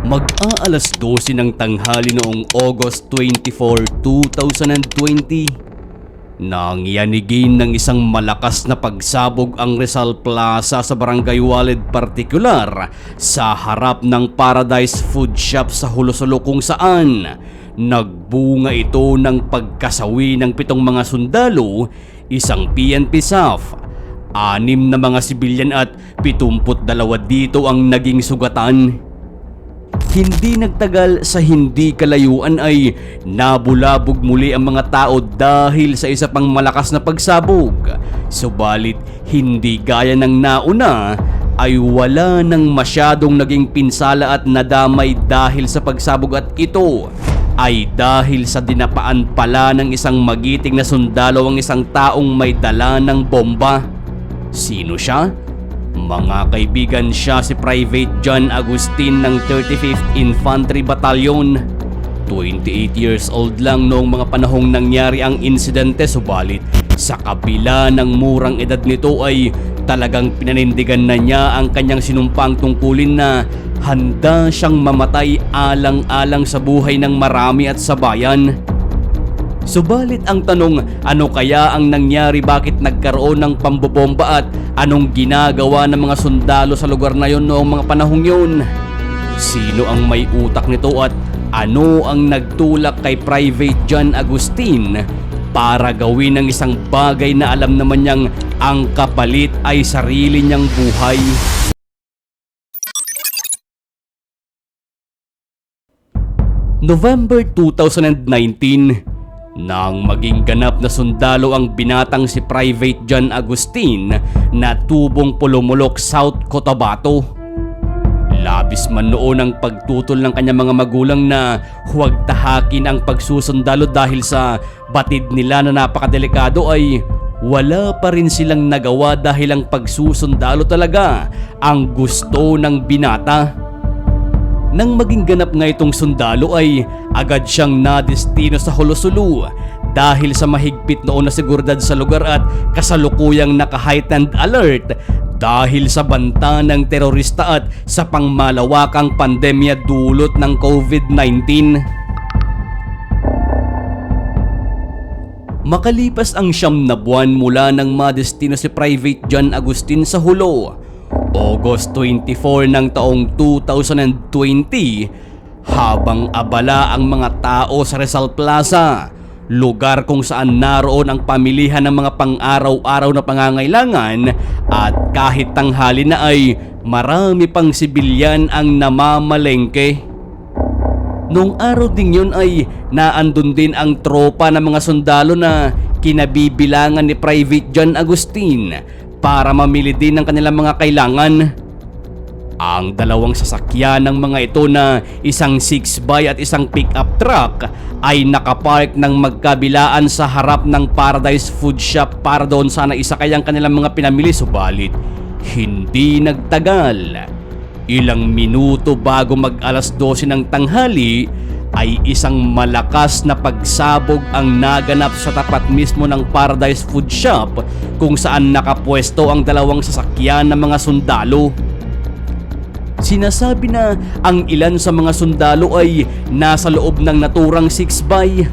Mag-aalas 12 ng tanghali noong August 24, 2020, nangyanigin ng isang malakas na pagsabog ang Rizal Plaza sa Barangay Walid Partikular sa harap ng Paradise Food Shop sa Hulosolo kung saan nagbunga ito ng pagkasawi ng 7 mga sundalo, isang PNP SAF, 6 na mga sibilyan at 72 dito ang naging sugatan. Hindi nagtagal sa hindi kalayuan ay nabulabog muli ang mga tao dahil sa isa pang malakas na pagsabog. Subalit hindi gaya ng nauna ay wala nang masyadong naging pinsala at nadamay dahil sa pagsabog at ito ay dahil sa dinapaan pala ng isang magiting na sundalo ang isang taong may dala ng bomba. Sino siya? Mga kaibigan, siya si Private John Agustin ng 35th Infantry Battalion. 28 years old lang noong mga panahong nangyari ang insidente, subalit sa kabila ng murang edad nito ay talagang pinanindigan na niya ang kanyang sinumpang tungkulin na handa siyang mamatay alang-alang sa buhay ng marami at sa bayan. Subalit ang tanong, ano kaya ang nangyari, bakit nagkaroon ng pambobomba at anong ginagawa ng mga sundalo sa lugar na yon noong mga panahong yun? Sino ang may utak nito at ano ang nagtulak kay Private John Agustin para gawin ng isang bagay na alam naman niyang ang kapalit ay sarili niyang buhay? November 2019, nang maging ganap na sundalo ang binatang si Private John Agustin na tubong Pulumulok, South Cotabato. Labis man noon ang pagtutol ng kanyang mga magulang na huwag tahakin ang pagsusundalo dahil sa batid nila na napakadelikado, ay wala pa rin silang nagawa dahil ang pagsusundalo talaga ang gusto ng binata. Nang maging ganap nga itong sundalo ay agad siyang nadestino sa Hulosolo dahil sa mahigpit noon na seguridad sa lugar at kasalukuyang naka-heightened alert dahil sa banta ng terorista at sa pangmalawakang pandemya dulot ng COVID-19. Makalipas ang 9 na buwan mula nang madestino si Private John Agustin sa Hulo, August 24 ng taong 2020, habang abala ang mga tao sa Rizal Plaza, lugar kung saan naroon ang pamilihan ng mga pang-araw-araw na pangangailangan, at kahit tanghali na ay marami pang sibilyan ang namamalengke. Nung araw ding yun ay naandun din ang tropa ng mga sundalo na kinabibilangan ni Private John Agustin para mamili din ng kanilang mga kailangan. Ang 2 sasakyan ng mga ito na isang 6x at isang pick-up truck ay nakapark ng magkabilaan sa harap ng Paradise Food Shop para doon sana isakay ang kanilang mga pinamili. Subalit hindi nagtagal, ilang minuto bago mag-alas 12 ng tanghali ay isang malakas na pagsabog ang naganap sa tapat mismo ng Paradise Food Shop kung saan nakapwesto ang 2 sasakyan ng mga sundalo. Sinasabi na ang ilan sa mga sundalo ay nasa loob ng naturang 6x,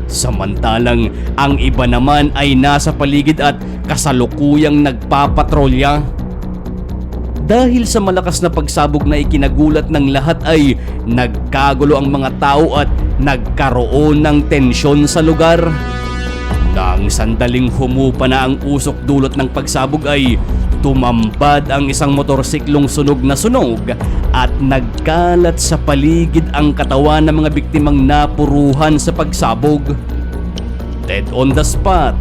samantalang ang iba naman ay nasa paligid at kasalukuyang nagpapatrolya. Dahil sa malakas na pagsabog na ikinagulat ng lahat ay nagkagulo ang mga tao at nagkaroon ng tensyon sa lugar. Nang sandaling humupa na ang usok dulot ng pagsabog ay tumambad ang isang motorsiklong sunog na sunog at nagkalat sa paligid ang katawan ng mga biktimang napuruhan sa pagsabog. Dead on the spot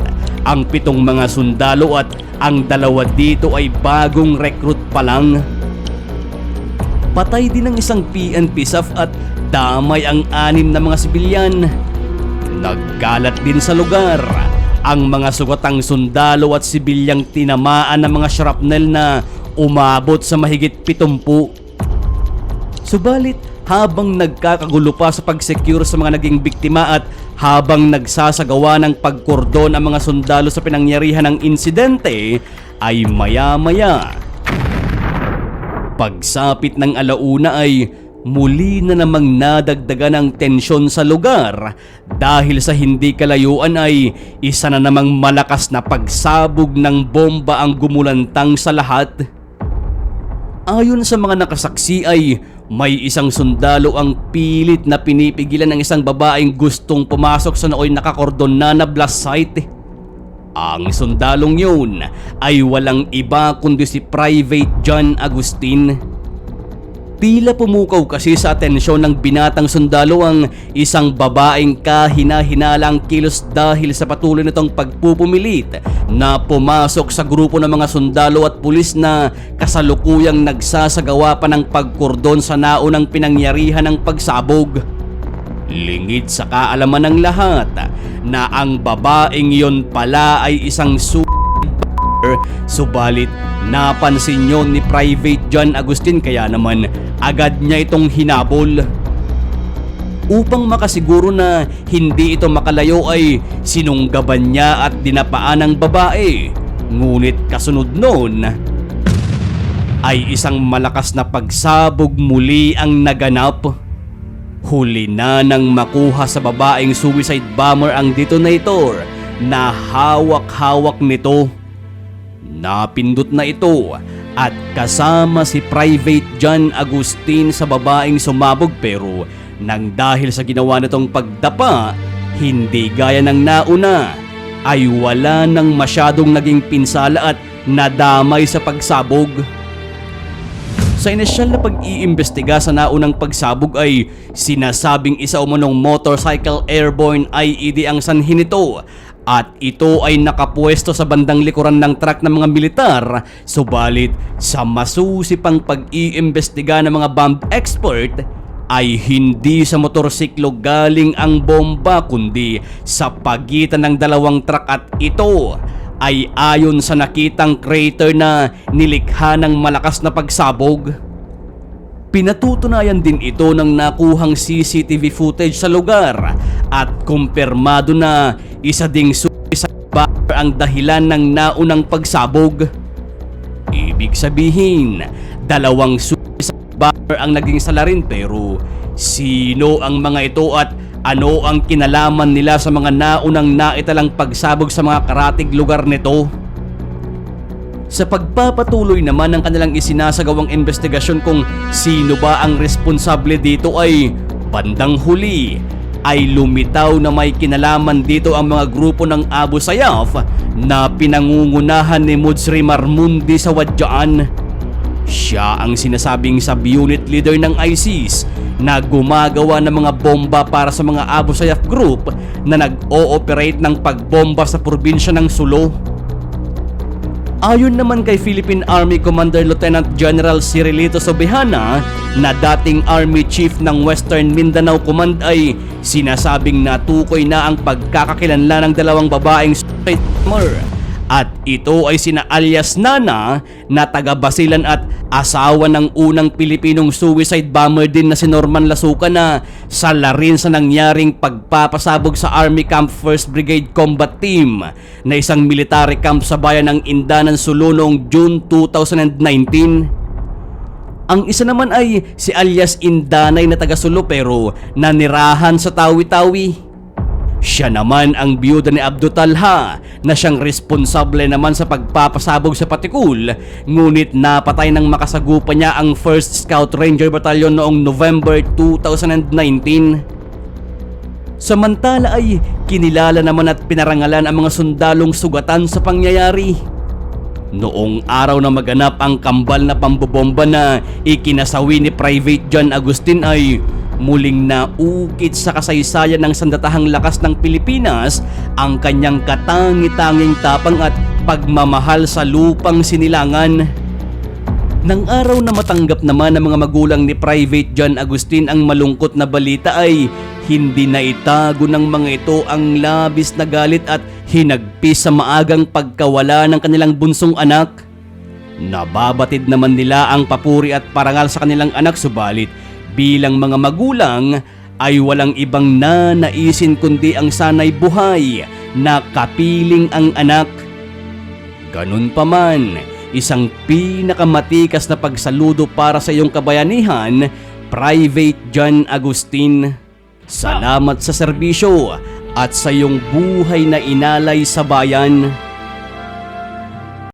ang 7 mga sundalo at ang 2 dito ay bagong recruit pa lang. Patay din ang isang PNP SAF at damay ang 6 na mga sibilyan. Nagkalat din sa lugar ang mga sugatang sundalo at sibilyang tinamaan ng mga shrapnel na umabot sa mahigit 70. Subalit habang nagkakagulo pa sa pag-secure sa mga naging biktima at habang nagsasagawa ng pagkordon ang mga sundalo sa pinangyarihan ng insidente, ay maya-maya pagsapit ng alauna ay Muli na namang nadagdagan ang tensyon sa lugar dahil sa hindi kalayuan ay isa na namang malakas na pagsabog ng bomba ang gumulantang sa lahat. Ayon sa mga nakasaksi ay may isang sundalo ang pilit na pinipigilan ng isang babaeng gustong pumasok sa nooy nakakordon na blast site. Ang sundalong yun ay walang iba kundi si Private John Agustin. Tila pumukaw kasi sa atensyon ng binatang sundalo ang isang babaeng kahina-hinalang kilos dahil sa patuloy nitong pagpupumilit na pumasok sa grupo ng mga sundalo at pulis na kasalukuyang nagsasagawa pa ng pagkordon sa naunang pinangyarihan ng pagsabog. Lingid sa kaalaman ng lahat na ang babaeng yon pala ay isang subalit napansin yon ni Private John Agustin kaya naman agad niya itong hinabol. Upang makasiguro na hindi ito makalayo ay sinunggaban niya at dinapaan ang babae. Ngunit kasunod noon ay isang malakas na pagsabog muli ang naganap. Huli na nang makuha sa babaeng suicide bomber ang detonator na hawak-hawak nito. Napindot na ito at kasama si Private John Agustin sa babaeng sumabog pero nang dahil sa ginawa nitong pagdapa, hindi gaya ng nauna ay wala nang masyadong naging pinsala at nadamay sa pagsabog. Sa inisyal na pag-iimbestiga sa naunang pagsabog ay sinasabing isa umanong motorcycle airborne IED ang sanhin nito at ito ay nakapwesto sa bandang likuran ng truck ng mga militar. Subalit sa masusipang pag-iimbestiga ng mga bomb expert ay hindi sa motorsiklo galing ang bomba kundi sa pagitan ng dalawang truck at ito ay ayon sa nakitang crater na nilikha ng malakas na pagsabog. Pinatutunayan din ito ng nakuhang CCTV footage sa lugar at kumpirmado na isa ding suicide bomber ang dahilan ng naunang pagsabog. Ibig sabihin, dalawang suicide bomber ang naging salarin pero sino ang mga ito at ano ang kinalaman nila sa mga naunang naitalang pagsabog sa mga karatig lugar nito? Sa pagpapatuloy naman ng kanilang isinasagawang investigasyon kung sino ba ang responsable dito ay bandang huli ay lumitaw na may kinalaman dito ang mga grupo ng Abu Sayyaf na pinangungunahan ni Mujri Marmundi sa Wadyaan. Siya ang sinasabing sub-unit leader ng ISIS na gumagawa ng mga bomba para sa mga Abu Sayyaf group na nag-ooperate ng pagbomba sa probinsya ng Sulu. Ayon naman kay Philippine Army Commander Lieutenant General Cirilito Sobihana na dating Army Chief ng Western Mindanao Command ay sinasabing natukoy na ang pagkakakilanlan ng dalawang babaeng suicide bomber. At ito ay sina alias Nana na taga Basilan at asawa ng unang Pilipinong suicide bomber din na si Norman Lasuca na sala rin sa nangyaring pagpapasabog sa Army Camp 1st Brigade Combat Team na isang military camp sa bayan ng Indanan, Sulu noong June 2019. Ang isa naman ay si alias Indanay na taga Sulu pero nanirahan sa Tawi-Tawi. Siya naman ang biyuda ni Abdo Talha na siyang responsable naman sa pagpapasabog sa Patikul, ngunit napatay ng makasagupa niya ang 1st Scout Ranger Battalion noong November 2019. Samantala ay kinilala naman at pinarangalan ang mga sundalong sugatan sa pangyayari. Noong araw na maganap ang kambal na pambobomba na ikinasawi ni Private John Agustin ay muling naukit sa kasaysayan ng sandatahang lakas ng Pilipinas ang kanyang katangi-tanging tapang at pagmamahal sa lupang sinilangan. Nang araw na matanggap naman ng mga magulang ni Private John Agustin ang malungkot na balita ay hindi na itago ng mga ito ang labis na galit at hinagpis sa maagang pagkawala ng kanilang bunsong anak. Nababatid naman nila ang papuri at parangal sa kanilang anak subalit bilang mga magulang ay walang ibang nanaisin kundi ang sanay buhay na kapiling ang anak. Ganun pa man, isang pinakamatikas na pagsaludo para sa iyong kabayanihan Private John Agustin, salamat sa serbisyo at sa iyong buhay na inalay sa bayan.